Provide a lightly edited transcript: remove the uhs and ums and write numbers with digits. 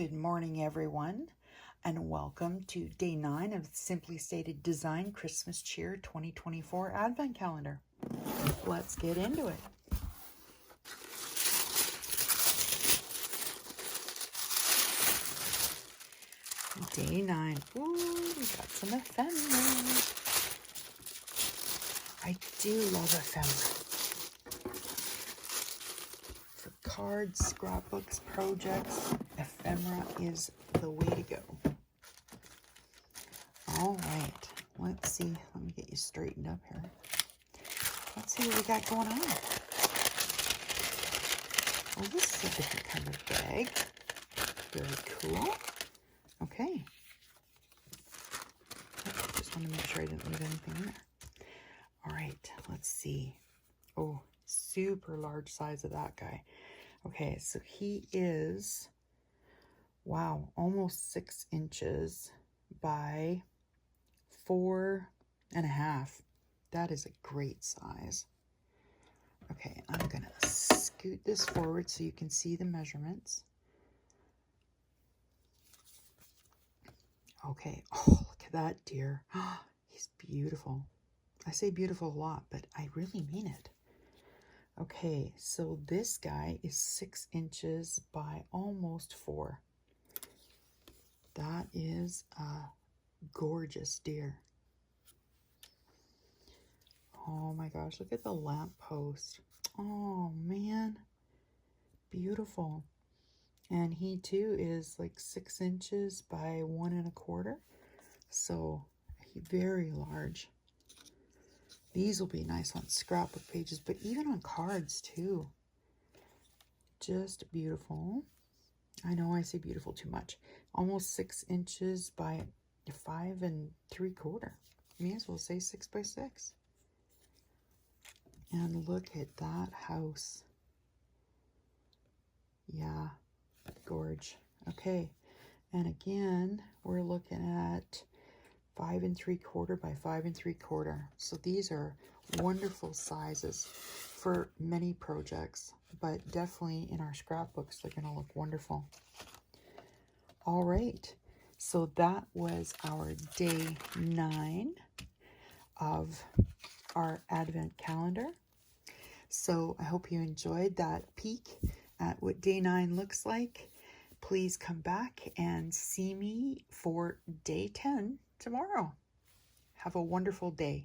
Good morning, everyone, and welcome to day 9 of Simply Stated Design Christmas Cheer 2024 Advent Calendar. Let's get into it. Day 9. Ooh, we got some ephemera. I do love ephemera. For cards, scrapbooks, projects, ephemera is the way to go. All right, let's see. Let me get you straightened up here. Let's see what we got going on. Oh, this is a different kind of bag. Very cool. Okay. Just want to make sure I didn't leave anything in there. All right, let's see. Oh, super large size of that guy. Okay, so he is, wow, almost 6 inches by 4.5. That is a great size. Okay, I'm gonna scoot this forward so you can see the measurements. Okay, oh, look at that deer. He's beautiful. I say beautiful a lot, but I really mean it. Okay, so this guy is 6 inches by almost 4. That is a gorgeous deer. Oh my gosh, look at the lamp post. Oh man, beautiful. And he too is like 6 inches by 1.25. So very large. These will be nice on scrapbook pages, but even on cards too. Just beautiful. I know I say beautiful too much. Almost 6 inches by 5.75. May as well say 6 by 6. And look at that house. Yeah, gorge. Okay, and again, we're looking at 5.75 by 5.75. So these are wonderful sizes for many projects, but definitely in our scrapbooks, they're going to look wonderful. All right, so that was our day 9 of our Advent calendar. So I hope you enjoyed that peek at what day 9 looks like. Please come back and see me for day 10 tomorrow. Have a wonderful day.